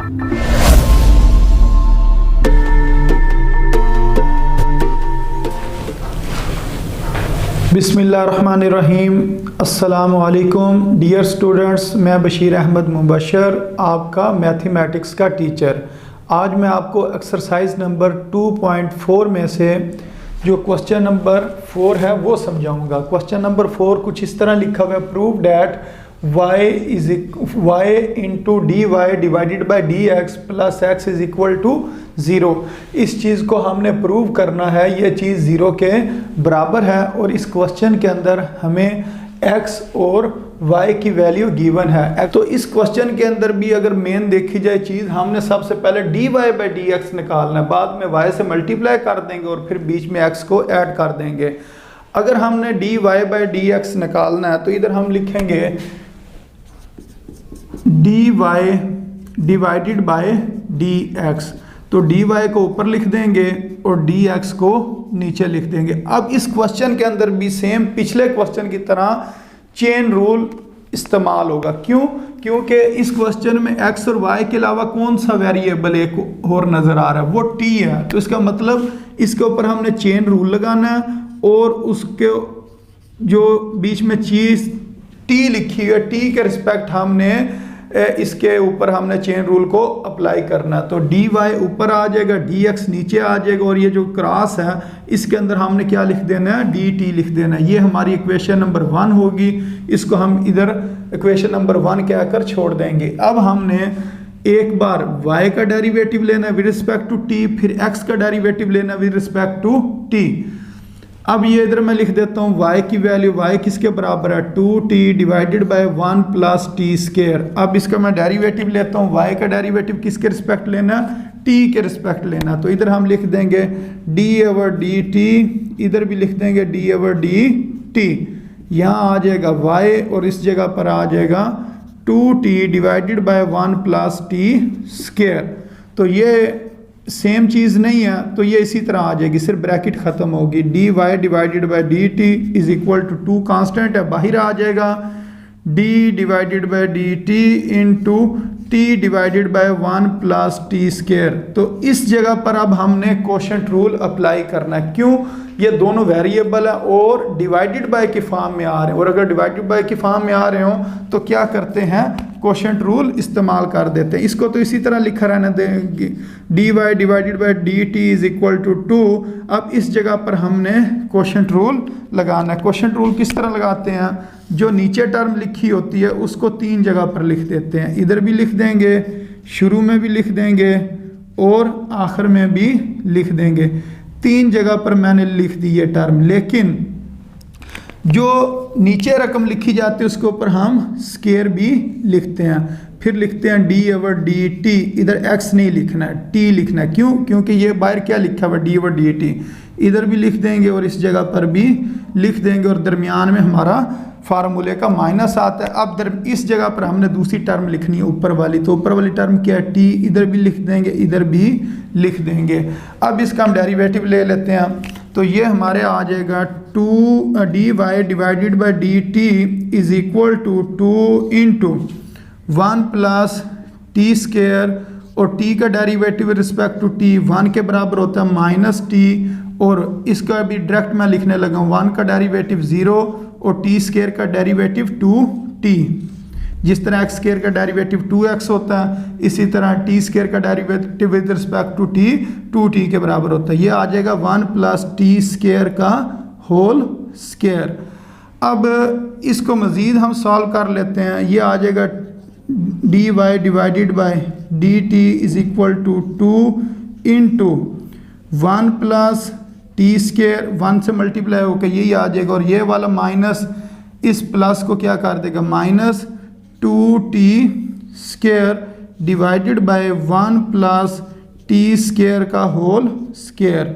बिस्मिल्लाहिर्रहमानिर्रहीम। अस्सलामु अलैकुम डियर स्टूडेंट्स, मैं बशीर अहमद मुबशर, आपका मैथमेटिक्स का टीचर। आज मैं आपको एक्सरसाइज नंबर 2.4 में से जो क्वेश्चन नंबर 4 है वो समझाऊंगा। क्वेश्चन नंबर 4 कुछ इस तरह लिखा हुआ है, prove that y into D Y divided by D X plus X is equal to 0। इस चीज़ को हमने प्रूव करना है, ये चीज़ 0 के बराबर है और इस क्वेश्चन के अंदर हमें x और y की वैल्यू गिवन है। तो इस क्वेश्चन के अंदर भी अगर मेन देखी जाए चीज़, हमने सबसे पहले D Y by D X निकालना है, बाद में y से मल्टीप्लाई कर देंगे और फिर बीच में x को ऐड कर देंगे। अगर हमने D Y by D X निकालना है तो इधर हम लिखेंगे D Y divided by D X, तो डी वाई को ऊपर लिख देंगे और डी एक्स को नीचे लिख देंगे। अब इस क्वेश्चन के अंदर भी सेम पिछले क्वेश्चन की तरह चेन रूल इस्तेमाल होगा। क्यों? क्योंकि इस क्वेश्चन में एक्स और वाई के अलावा कौन सा वेरिएबल एक और नज़र आ रहा है, वो टी है। तो इसका मतलब इसके ऊपर हमने चेन रूल लगाना है और उसके जो बीच में चीज़ टी लिखी है, टी के रिस्पेक्ट हमने इसके ऊपर हमने चेन रूल को अप्लाई करना। तो डी वाई ऊपर आ जाएगा, डी एक्स नीचे आ जाएगा और ये जो क्रॉस है इसके अंदर हमने क्या लिख देना है, डी टी लिख देना है। ये हमारी इक्वेशन नंबर 1 होगी। इसको हम इधर इक्वेशन नंबर 1 कहकर छोड़ देंगे। अब हमने एक बार y का डेरिवेटिव लेना है विद रिस्पेक्ट टू t, फिर x का डेरिवेटिव लेना है विद रिस्पेक्ट टू t। अब ये इधर मैं लिख देता हूँ y की वैल्यू, y किसके बराबर है, 2t divided by 1 plus T square. अब इसका मैं डेरिवेटिव लेता हूँ, y का डेरिवेटिव किसके रिस्पेक्ट लेना, t के रिस्पेक्ट लेना। तो इधर हम लिख देंगे d ओवर डी टी, इधर भी लिख देंगे d ओवर डी टी। यहाँ आ जाएगा y और इस जगह पर आ जाएगा 2t divided by 1 plus T square. तो ये सेम चीज़ नहीं है, तो ये इसी तरह आ जाएगी, सिर्फ ब्रैकेट ख़त्म होगी। D Y divided by D T is equal to 2 constant है, बाहर आ जाएगा D divided by D T into T divided by 1 plus T square. तो इस जगह पर अब हमने कोशेंट रूल अप्लाई करना है। क्यों? ये दोनों वेरिएबल है और डिवाइडेड बाय के फॉर्म में आ रहे हैं, और अगर डिवाइडेड बाय के फॉर्म में आ रहे हो तो क्या करते हैं, कोशेंट रूल इस्तेमाल कर देते हैं। इसको तो इसी तरह लिखा रहने देंगे, D Y divided by D T is equal to 2। अब इस जगह पर हमने कोशेंट रूल लगाना है। कोशेंट रूल किस तरह लगाते हैं, जो नीचे टर्म लिखी होती है उसको 3 जगह पर लिख देते हैं। इधर भी लिख देंगे, शुरू में भी लिख देंगे और आखिर में भी लिख देंगे। 3 जगह पर मैंने लिख दी ये टर्म, लेकिन जो नीचे रकम लिखी जाती है उसके ऊपर हम स्केयर भी लिखते हैं। फिर लिखते हैं डी ओवर डी टी, इधर x नहीं लिखना है, t लिखना है। क्यों? क्योंकि ये बाहर क्या लिखा हुआ, डी ओवर डी टी। इधर भी लिख देंगे और इस जगह पर भी लिख देंगे और दरमियान में हमारा फार्मूले का माइनस आता है। अब इस जगह पर हमने दूसरी टर्म लिखनी है ऊपर वाली, तो ऊपर वाली टर्म क्या है, t, इधर भी लिख देंगे, इधर भी लिख देंगे। अब इसका हम डेरिवेटिव ले लेते हैं, तो ये हमारे आ जाएगा 2 D Y divided by D T is equal to 2 into 1 plus T square, और t का डेरिवेटिव रिस्पेक्ट टू t 1 के बराबर होता है माइनस टी, और इसका भी डायरेक्ट मैं लिखने लगा हूँ 1 का डेरिवेटिव 0 और टी स्केयर का डेरिवेटिव 2t। जिस तरह एक्स स्केयर का डेरिवेटिव 2x होता है, इसी तरह टी स्केयर का derivative with respect to t 2t के बराबर होता है। ये आ जाएगा 1 प्लस टी स्केयर का होल स्केयर। अब इसको मज़ीद हम सॉल्व कर लेते हैं। ये आ जाएगा D Y divided by D T is equal to 2 into 1 plus T square, 1 से मल्टीप्लाई होकर यही आ जाएगा, और ये वाला माइनस इस प्लस को क्या कर देगा, minus 2t square divided by 1 plus T square का होल स्केयर।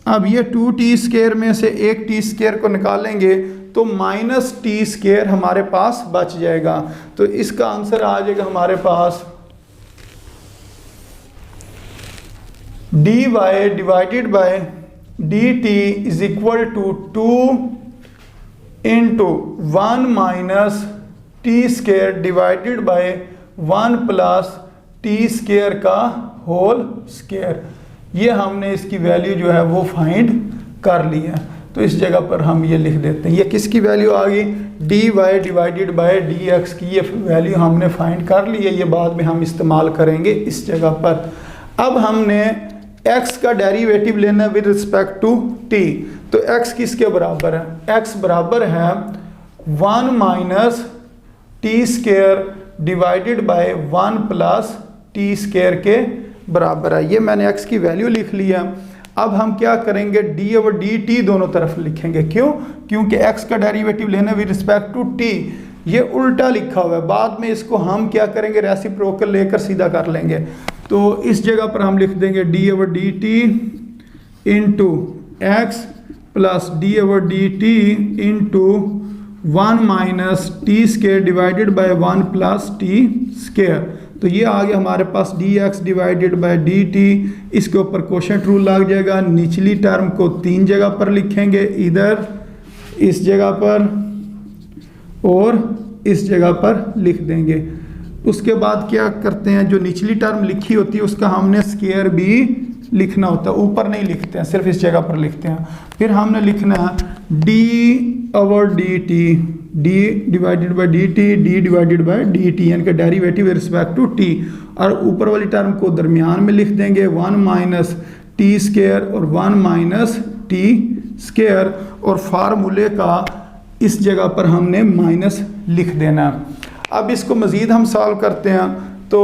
अब ये 2t स्केयर में से एक टी स्केयर को निकालेंगे तो माइनस टी स्केयर हमारे पास बच जाएगा। तो इसका आंसर आ जाएगा हमारे पास D Y divided by D T is equal to 2 into 1 minus T square divided by 1 plus T square का होल स्केयर। ये हमने इसकी वैल्यू जो है वो फाइंड कर ली है, तो इस जगह पर हम ये लिख देते हैं। ये किसकी वैल्यू आ गई, D Y divided by D X की ये वैल्यू हमने फाइंड कर ली है। ये बाद में हम इस्तेमाल करेंगे इस जगह पर। अब हमने x का डेरिवेटिव लेना है विद रिस्पेक्ट टू t, तो x किसके बराबर है, x बराबर है 1 minus T square divided by 1 plus T square के बराबर है। ये मैंने x की वैल्यू लिख ली है। अब हम क्या करेंगे, d और dt दोनों तरफ लिखेंगे। क्यों, क्योंकि x का डेरिवेटिव लेना विद रिस्पेक्ट टू t, ये उल्टा लिखा हुआ है। बाद में इसको हम क्या करेंगे, रेसिप्रोकल लेकर सीधा कर लेंगे। तो इस जगह पर हम लिख देंगे D over D T into X plus D over D T into 1 minus T square divided by 1 plus T square. तो ये आ गया हमारे पास D X divided by D T. इसके ऊपर कोशेंट रूल लग जाएगा। निचली टर्म को 3 जगह पर लिखेंगे, इधर इस जगह पर और इस जगह पर लिख देंगे। उसके बाद क्या करते हैं, जो निचली टर्म लिखी होती है उसका हमने स्केयर भी लिखना होता है, ऊपर नहीं लिखते हैं, सिर्फ इस जगह पर लिखते हैं। फिर हमने लिखना है D over D T, D divided by D T, D divided by D T, यानी कि derivative with respect to T. और ऊपर वाली टर्म को दरमियान में लिख देंगे 1 माइनस टी स्केयर और 1 माइनस टी स्केयर, और फार्मूले का इस जगह पर हमने माइनस लिख देना। अब इसको मज़ीद हम सॉल्व करते हैं, तो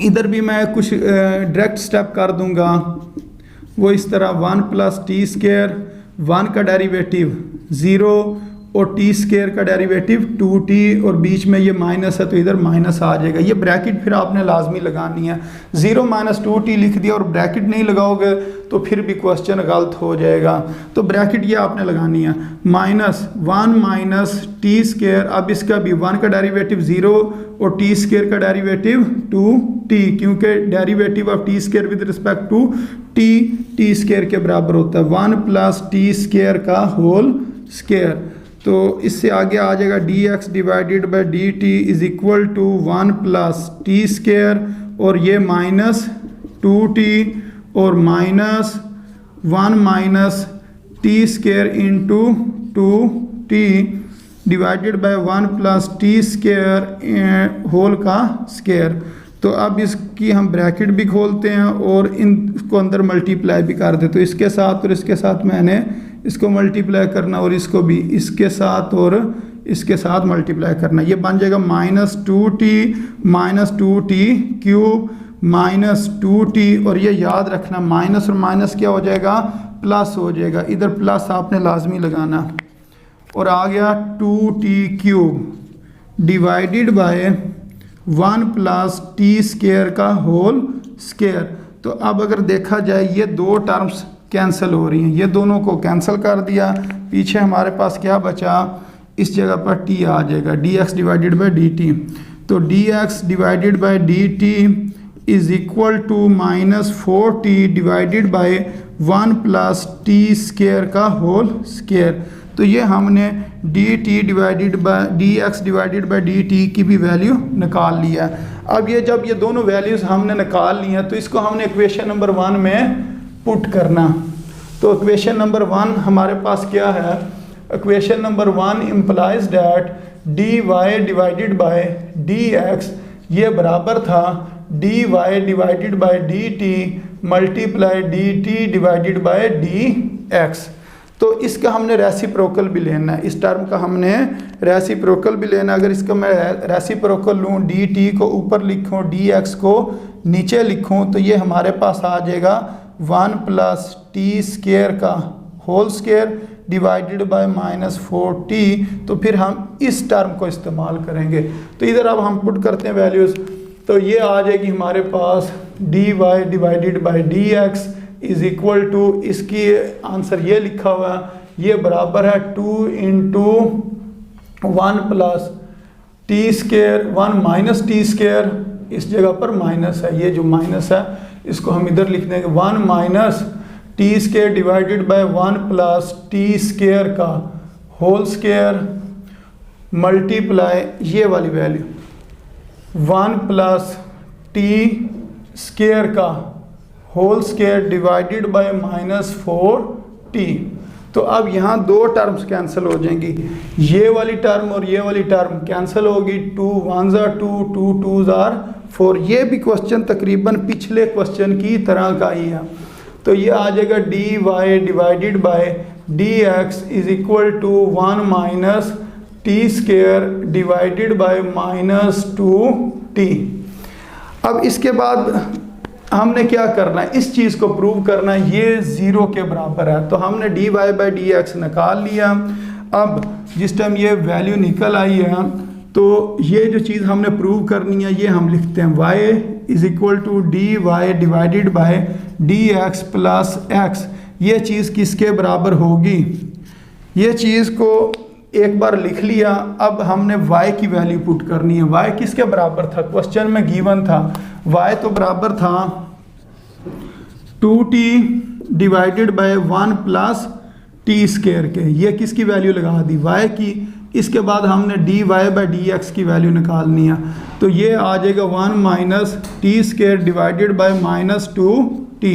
इधर भी मैं कुछ डायरेक्ट स्टेप कर दूंगा। वो इस तरह 1 प्लस टी स्केयर, 1 का डेरिवेटिव 0 और टी स्केयर का डेरिवेटिव 2t, और बीच में ये माइनस है तो इधर माइनस आ जाएगा। ये ब्रैकेट फिर आपने लाजमी लगानी है। 0 माइनस 2t लिख दिया और ब्रैकेट नहीं लगाओगे तो फिर भी क्वेश्चन गलत हो जाएगा। तो ब्रैकेट ये आपने लगानी है, माइनस 1 माइनस टी स्केयर। अब इसका भी 1 का डेरिवेटिव 0 और टी स्केयर का डेरिवेटिव 2t, क्योंकि derivative of T square with respect to T square के बराबर होता है 1 प्लस टी स्केयर का होल स्केयर। तो इससे आगे आ जाएगा D X divided by D T is equal to 1 plus T square, और ये माइनस 2t और minus 1 minus T square into 2t divided by 1 plus T square whole का स्केयर। तो अब इसकी हम ब्रैकेट भी खोलते हैं और इनको अंदर मल्टीप्लाई भी कर देते। तो इसके साथ और इसके साथ मैंने इसको मल्टीप्लाई करना और इसको भी इसके साथ और इसके साथ मल्टीप्लाई करना। ये बन जाएगा minus 2t cube minus 2t, और ये याद रखना माइनस और माइनस क्या हो जाएगा, प्लस हो जाएगा। इधर प्लस आपने लाजमी लगाना, और आ गया 2t cube divided by 1 plus T square का होल स्केयर। तो अब अगर देखा जाए ये दो टर्म्स कैंसिल हो रही हैं, ये दोनों को कैंसिल कर दिया। पीछे हमारे पास क्या बचा, इस जगह पर t आ जाएगा, D X divided by D T. तो D X divided by D T is equal to minus 4t divided by 1 plus T square का होल स्केयर। तो ये हमने D T divided by D X divided by D T की भी value निकाल लिया। अब ये जब ये दोनों वैल्यूज़ हमने निकाल ली हैं तो इसको हमने इक्वेशन नंबर 1 में पुट करना। तो इक्वेशन नंबर 1 हमारे पास क्या है, equation number 1 implies that D Y divided by D X ये बराबर था D Y divided by D T multiply D T divided by D X. तो इसका हमने रेसिप्रोकल भी लेना है, इस टर्म का हमने रेसिप्रोकल भी लेना है। अगर इसका मैं रेसिप्रोकल लूँ, डी टी को ऊपर लिखूँ, डी एक्स को नीचे लिखूँ, तो ये हमारे पास आ जाएगा 1 प्लस टी स्केयर का whole square divided by minus 4t। तो फिर हम इस टर्म को इस्तेमाल करेंगे। तो इधर अब हम पुट करते हैं वैल्यूज़, तो ये आ जाएगी हमारे पास D Y divided by D X is equal to, इसकी आंसर ये लिखा हुआ है, ये बराबर है 2 into 1 plus T square 1 minus T square, इस जगह पर माइनस है, ये जो माइनस है इसको हम इधर लिख देंगे 1 minus T square divided by 1 plus T square का होल स्केयर मल्टीप्लाई ये वाली वैल्यू 1 प्लस टी स्केयर का whole square divided by -4t। तो अब यहाँ दो टर्म्स कैंसिल हो जाएंगी, ये वाली टर्म और ये वाली टर्म कैंसिल होगी, 2 1s are 2, 2 2s are 4। ये भी क्वेश्चन तकरीबन पिछले क्वेश्चन की तरह का ही है। तो ये आ जाएगा dy divided by dx is equal to 1 minus T square divided by -2t। अब इसके बाद हमने क्या करना है, इस चीज़ को प्रूव करना है, ये 0 के बराबर है। तो हमने dy बाई dx निकाल लिया। अब जिस टाइम ये वैल्यू निकल आई है तो ये जो चीज़ हमने प्रूव करनी है ये हम लिखते हैं y is equal to dy divided by dx plus x। ये चीज़ किसके बराबर होगी, ये चीज़ को एक बार लिख लिया। अब हमने y की वैल्यू पुट करनी है। y किसके बराबर था, क्वेश्चन में गिवन था y तो बराबर था 2t divided by 1 plus T square के। ये किसकी वैल्यू लगा दी, y की। इसके बाद हमने dy बाई dx की वैल्यू निकालनी है। तो ये आ जाएगा 1 minus T square divided by -2t।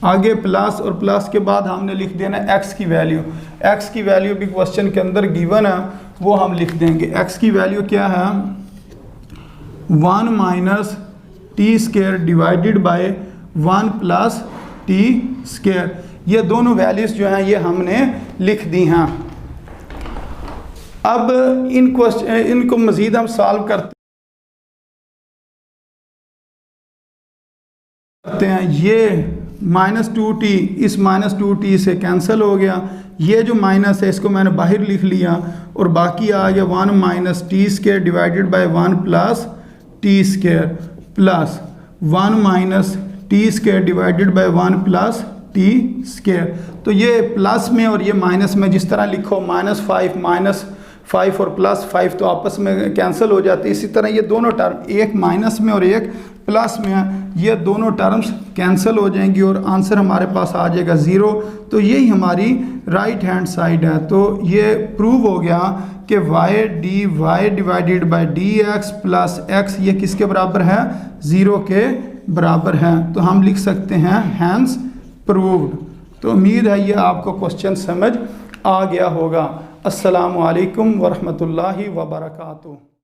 आगे प्लस, और प्लस के बाद हमने लिख देना x की वैल्यू। x की वैल्यू भी क्वेश्चन के अंदर गिवन है, वो हम लिख देंगे। x की वैल्यू क्या है, 1 minus T square divided by 1 plus T square. ये दोनों वैल्यूज जो हैं ये हमने लिख दी हैं। अब इनको मज़ीद हम सॉल्व करते हैं। ये -2t इस -2t से कैंसिल हो गया, ये जो माइनस है इसको मैंने बाहर लिख लिया, और बाकी आ गया 1 minus T square divided by 1 plus T square plus 1 minus T square divided by 1 plus T square. तो ये प्लस में और ये माइनस में जिस तरह लिखो, -5 और +5 तो आपस में कैंसिल हो जाते। इसी तरह ये दोनों टर्म, एक माइनस में और एक प्लस में है, ये दोनों टर्म्स कैंसिल हो जाएंगी और आंसर हमारे पास आ जाएगा 0। तो यही हमारी राइट हैंड साइड है। तो ये प्रूव हो गया कि y dy divided by dx plus x ये किसके बराबर है, 0 के बराबर है। तो हम लिख सकते हैं हैंस प्रूव्ड। तो उम्मीद है ये आपको क्वेश्चन समझ आ गया होगा। अस्सलामु अलैकुम वरहमतुल्लाहि वबरकातुहू।